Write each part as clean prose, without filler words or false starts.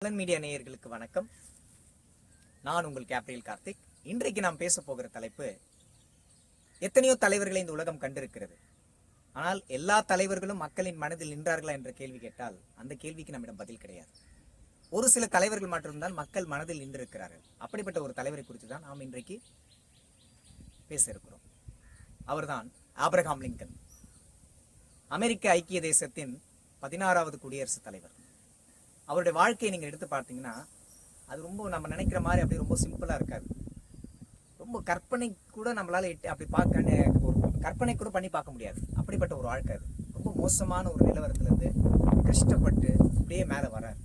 பலன் மீடியா நேயர்களுக்கு வணக்கம். நான் உங்கள் கேப்ரியல் கார்த்திக். இன்றைக்கு நாம் பேச போகிற தலைப்பு, எத்தனையோ தலைவர்களை இந்த உலகம் கண்டிருக்கிறது. ஆனால் எல்லா தலைவர்களும் மக்களின் மனதில் நின்றார்களா என்ற கேள்வி கேட்டால் அந்த கேள்விக்கு நம்மிடம் பதில் கிடையாது. ஒரு சில தலைவர்கள் மட்டும்தான் மக்கள் மனதில் நின்றிருக்கிறார்கள். அப்படிப்பட்ட ஒரு தலைவரை குறித்து தான் நாம் இன்றைக்கு பேச இருக்கிறோம். அவர்தான் ஆபிரகாம் லிங்கன், அமெரிக்க ஐக்கிய தேசத்தின் 16வது குடியரசுத் தலைவர். அவருடைய வாழ்க்கையை நீங்கள் எடுத்து பார்த்தீங்கன்னா அது ரொம்ப நம்ம நினைக்கிற மாதிரி அப்படியே ரொம்ப சிம்பிளாக இருக்காது. ரொம்ப கற்பனை கூட நம்மளால் அப்படி பார்க்க ஒரு கற்பனை கூட பண்ணி பார்க்க முடியாது. அப்படிப்பட்ட ஒரு வாழ்க்கை அது. ரொம்ப மோசமான ஒரு நிலவரத்துலேருந்து கஷ்டப்பட்டு அப்படியே மேலே வரார்.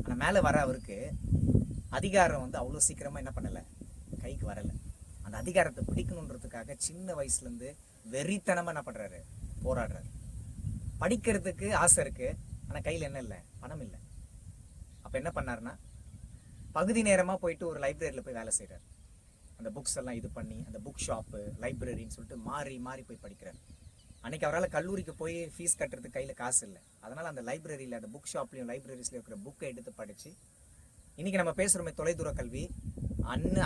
ஆனால் மேலே வர அவருக்கு அதிகாரம் அவ்வளோ சீக்கிரமாக என்ன பண்ணலை, கைக்கு வரலை. அந்த அதிகாரத்தை பிடிக்கணுன்றதுக்காக சின்ன வயசுலேருந்து வெறித்தனமாக என்ன பண்ணுறாரு, போராடுறாரு. படிக்கிறதுக்கு ஆசை இருக்குது, ஆனால் கையில் என்ன இல்லை, பணம் இல்லை. அப்போ என்ன பண்ணாருன்னா பகுதி நேரமாக போயிட்டு ஒரு லைப்ரரியில் போய் வேலை செய்கிறார். அந்த புக்ஸ் எல்லாம் இது பண்ணி அந்த புக் ஷாப்பு லைப்ரரின்னு சொல்லிட்டு மாறி மாறி போய் படிக்கிறார். அன்றைக்கி அவரால் கல்லூரிக்கு போய் ஃபீஸ் கட்டுறதுக்கு கையில் காசு இல்லை. அதனால் அந்த லைப்ரரியில் அந்த புக் ஷாப்லையும் லைப்ரரிஸ்லையும் இருக்கிற புக்கை எடுத்து படித்து இன்றைக்கி நம்ம பேசுகிறோமே தொலைதூர கல்வி,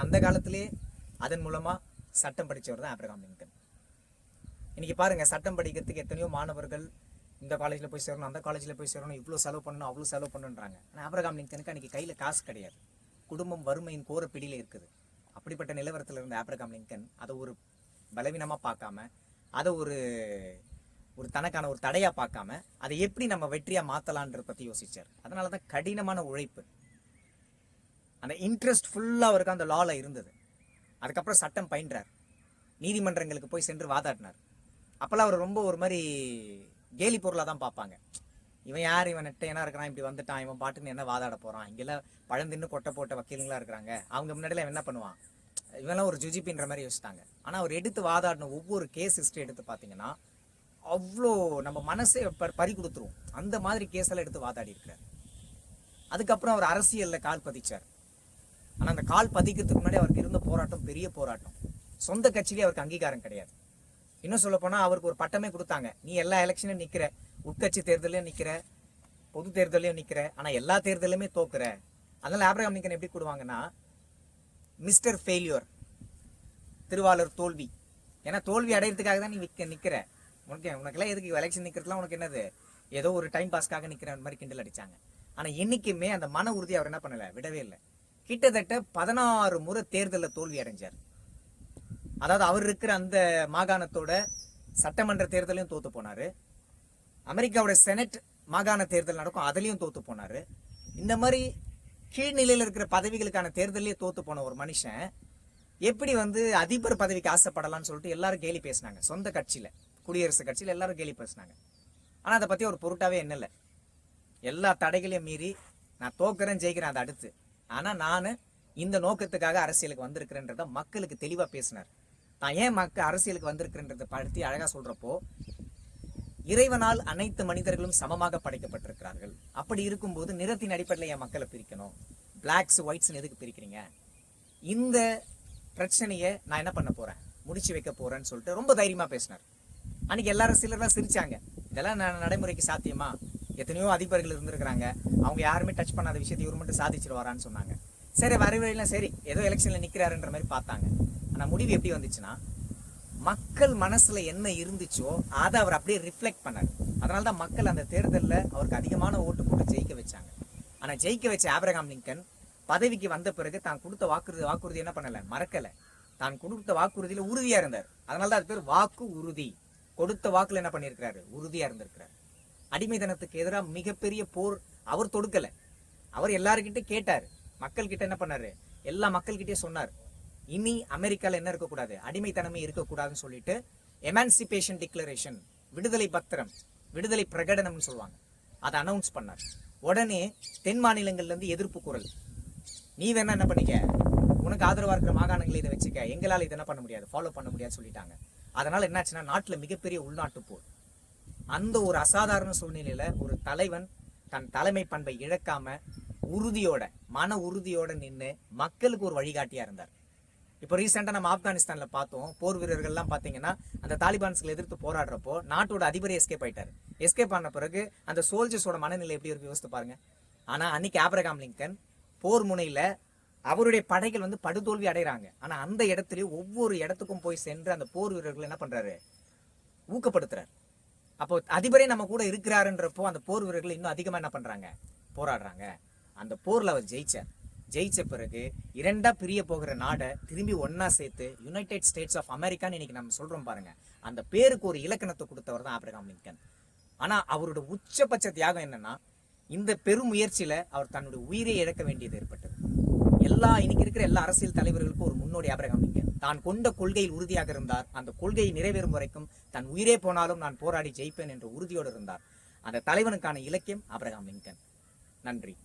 அந்த காலத்திலே அதன் மூலமாக சட்டம் படித்தவர் தான் ஆபிரகாம் லிங்கன். இன்றைக்கி பாருங்கள், சட்டம் படிக்கிறதுக்கு எத்தனையோ மாணவர்கள் இந்த காலேஜில் போய் சேரணும், அந்த காலேஜில் போய் சேரணும், இவ்வளோ செலவு பண்ணணும், அவ்வளோ செலவு பண்ணுன்றாங்க. ஆனால் ஆபிரகாம் லிங்கனுக்கு அன்றைக்கி கையில் காசு கிடையாது. குடும்பம் வறுமையின் கோர பிடியில் இருக்குது. அப்படிப்பட்ட நிலவரத்தில் இருந்த ஆபிரகாம் லிங்கன் அதை ஒரு பலவீனமாக பார்க்காம, அதை ஒரு தனக்கான ஒரு தடையாக பார்க்காம அதை எப்படி நம்ம வெற்றியாக மாற்றலான்றத பற்றி யோசித்தார். அதனால தான் கடினமான உழைப்பு, அந்த இன்ட்ரெஸ்ட் ஃபுல்லாக அவருக்கு அந்த லாவில் இருந்தது. அதுக்கப்புறம் சட்டம் பயின்றார், நீதிமன்றங்களுக்கு போய் சென்று வாதாடினார். அப்போல்லாம் அவர் ரொம்ப ஒரு மாதிரி கேலி பொருளாக தான் பார்ப்பாங்க. இவன் யார், இவன் நெட்டையனா இருக்கிறான், இப்படி வந்துட்டான், இவன் பாட்டுன்னு என்ன வாதாட போகிறான், இங்கெல்லாம் பழந்தின்னு கொட்டை போட்ட வக்கீலுங்களா இருக்கிறாங்க, அவங்க முன்னாடியில் என்ன பண்ணுவான், இவெல்லாம் ஒரு ஜுஜிபின்ற மாதிரி யோசித்தாங்க. ஆனால் அவர் எடுத்து வாதாடின ஒவ்வொரு கேஸ் ஹிஸ்ட்ரி எடுத்து பார்த்தீங்கன்னா அவ்வளோ நம்ம மனசே பறி கொடுத்துருவோம். அந்த மாதிரி கேஸெல்லாம் எடுத்து வாதாடி இருக்கிறார். அதுக்கப்புறம் அவர் அரசியலில் கால் பதிச்சார். ஆனால் அந்த கால் பதிக்கிறதுக்கு முன்னாடி அவருக்கு இருந்த போராட்டம் பெரிய போராட்டம். சொந்த கட்சியிலே அவருக்கு அங்கீகாரம் கிடையாது. இன்னும் சொல்ல போனால் அவருக்கு ஒரு பட்டமே கொடுத்தாங்க, நீ எல்லா எலெக்ஷனும் நிற்கிற, உட்கட்சி தேர்தலையும் நிற்கிற, பொது தேர்தலையும் நிற்கிற, ஆனால் எல்லா தேர்தலையுமே தோக்குற. அதனால ஆபிரகாம் லிங்கன் எப்படி கூடுவாங்கன்னா மிஸ்டர் ஃபெயிலியர், திருவாளர் தோல்வி. ஏன்னா தோல்வி அடையிறதுக்காக தான் நீ நிற்கிற, உனக்கெல்லாம் எதுக்கு எலெக்ஷன் நிற்கிறதுலாம், உனக்கு என்னது ஏதோ ஒரு டைம் பாஸ்க்காக நிற்கிற மாதிரி கிண்டல் அடித்தாங்க. ஆனால் என்றைக்குமே அந்த மன உறுதி அவர் என்ன பண்ணலை, விடவே இல்லை. கிட்டத்தட்ட 16 முறை தேர்தலில் தோல்வி அடைஞ்சார். அதாவது அவர் இருக்கிற அந்த மாகாணத்தோட சட்டமன்ற தேர்தலையும் தோத்து போனார். அமெரிக்காவோட செனட் மாகாண தேர்தல் நடக்கும், அதுலேயும் தோத்து போனார். இந்த மாதிரி கீழ்நிலையில் இருக்கிற பதவிகளுக்கான தேர்தலையே தோத்து போன ஒரு மனுஷன் எப்படி அதிபர் பதவிக்கு ஆசைப்படலாம்னு சொல்லிட்டு எல்லாரும் கேலி பேசினாங்க. சொந்த கட்சியில், குடியரசு கட்சியில் எல்லாரும் கேலி பேசினாங்க. ஆனால் அதை பற்றி ஒரு பொருட்டாவே என்னலை. எல்லா தடைகளையும் மீறி நான் தோக்குறேன், ஜெயிக்கிறேன், அதை அடுத்து. ஆனால் நான் இந்த நோக்கத்துக்காக அரசியலுக்கு வந்திருக்கிறேன்றத மக்களுக்கு தெளிவாக பேசினார். தான் ஏன் அரசியலுக்கு வந்திருக்கிறேன்றதை படுத்தி அழகாக சொல்கிறப்போ, இறைவனால் அனைத்து மனிதர்களும் சமமாக படைக்கப்பட்டிருக்கிறார்கள். அப்படி இருக்கும்போது நிறத்தின் அடிப்படையில் என் மக்களை பிரிக்கணும், பிளாக்ஸ் ஒயிட்ஸ்ன்னு எதுக்கு பிரிக்கிறீங்க, இந்த பிரச்சனையை நான் என்ன பண்ண போகிறேன், முடிச்சு வைக்க போகிறேன்னு சொல்லிட்டு ரொம்ப தைரியமாக பேசினார். அன்றைக்கி எல்லாரும் சிலர்லாம் சிரிச்சாங்க, இதெல்லாம் நடைமுறைக்கு சாத்தியமா, எத்தனையோ அதிபர்கள் இருந்திருக்கிறாங்க, அவங்க யாருமே டச் பண்ணாத விஷயத்தை இவர் மட்டும் சாதிச்சிருவாரான்னு சொன்னாங்க. சரி, வரவேலாம் சரி, ஏதோ எலெக்ஷனில் நிற்கிறாருன்ற மாதிரி பார்த்தாங்க. ஆனால் முடிவு எப்படி வந்துச்சுன்னா, மக்கள் மனசில் என்ன இருந்துச்சோ அதை அவர் அப்படியே ரிஃப்ளெக்ட் பண்ணார். அதனால தான் மக்கள் அந்த தேர்தலில் அவருக்கு அதிகமான ஓட்டு போட்டு ஜெயிக்க வச்சாங்க. ஆனால் ஜெயிக்க வச்ச ஆபிரகாம் லிங்கன் பதவிக்கு வந்த பிறகு தான் கொடுத்த வாக்குறுதி என்ன பண்ணலை, மறக்கலை. தான் கொடுத்த வாக்குறுதியில் உறுதியாக இருந்தார். அதனால தான் அது பேர் வாக்கு உறுதி. கொடுத்த வாக்குல என்ன பண்ணியிருக்கிறாரு, உறுதியாக இருந்திருக்கிறார். அடிமைத்தனத்துக்கு எதிராக மிகப்பெரிய போர் அவர் தொடுக்கலை. அவர் எல்லாருக்கிட்டே கேட்டார், மக்கள்கிட்ட என்ன பண்ணாரு, எல்லா மக்கள்கிட்டே சொன்னார், இனி அமெரிக்காவில் என்ன இருக்கக்கூடாது, அடிமைத்தனமே இருக்கக்கூடாதுன்னு சொல்லிட்டு எமான்சிபேஷன் டிக்ளரேஷன், விடுதலை பத்திரம், விடுதலை பிரகடனம்னு சொல்லுவாங்க, அதை அனௌன்ஸ் பண்ணார். உடனே தென் மாநிலங்கள்லேருந்து எதிர்ப்பு குரல், நீ வேணா என்ன பண்ணிக்க, உனக்கு ஆதரவாக இருக்கிற மாகாணங்களை இதை வச்சுக்க, எங்களால் இதை என்ன பண்ண முடியாது, ஃபாலோ பண்ண முடியாது சொல்லிட்டாங்க. அதனால என்னாச்சுன்னா நாட்டில் மிகப்பெரிய உள்நாட்டு போர். அந்த ஒரு அசாதாரண சூழ்நிலையில ஒரு தலைவன் தன் தலைமை பண்பை இழக்காம உறுதியோட, மன உறுதியோட நின்று மக்களுக்கு ஒரு வழிகாட்டியா இருந்தார். இப்போ ரீசெண்டாக நம்ம ஆப்கானிஸ்தானில் பார்த்தோம், போர் வீரர்கள்லாம் பார்த்தீங்கன்னா அந்த தாலிபான்ஸ்களை எதிர்த்து போராடுறப்போ நாட்டோட அதிபரே எஸ்கேப் ஆயிட்டார். எஸ்கேப் ஆன பிறகு அந்த சோல்ஜர்ஸோட மனநிலை எப்படி இருக்கு யோசித்து பாருங்க. ஆனா அன்னைக்கு ஆபிரகாம் லிங்கன் போர் முனையில அவருடைய படைகள் வந்து படுதோல்வி அடைகிறாங்க. ஆனா அந்த இடத்துலயும் ஒவ்வொரு இடத்துக்கும் போய் சென்று அந்த போர் வீரர்கள் என்ன பண்றாரு, ஊக்கப்படுத்துறாரு. அப்போ அதிபரே நம்ம கூட இருக்கிறாருன்றப்போ அந்த போர் வீரர்கள் இன்னும் அதிகமா என்ன பண்றாங்க, போராடுறாங்க. அந்த போர்ல அவர் ஜெயிச்ச பிறகு இரண்டா பிரிய போகிற நாடை திரும்பி ஒன்னா சேர்த்து யுனைடெட் ஸ்டேட்ஸ் ஆஃப் அமெரிக்கான்னு இன்னைக்கு நம்ம சொல்றோம் பாருங்க. அந்த பேருக்கு ஒரு இலக்கணத்தை கொடுத்தவர் தான் ஆபிரகாம் லிங்கன். ஆனா அவரோட உச்சபட்ச தியாகம் என்னன்னா, இந்த பெரும் முயற்சியில அவர் தன்னுடைய உயிரை இழக்க வேண்டியது ஏற்பட்டது. இன்னைக்கு இருக்கிற எல்லா அரசியல் தலைவர்களுக்கும் ஒரு முன்னோடி ஆபிரகாம் லிங்கன். தான் கொண்ட கொள்கையில் உறுதியாக இருந்தார். அந்த கொள்கையை நிறைவேறும் வரைக்கும் தன் உயிரே போனாலும் நான் போராடி ஜெயிப்பேன் என்ற உறுதியோடு இருந்தார். அந்த தலைவனுக்கான இலக்கியம் ஆபிரகாம் லிங்கன். நன்றி.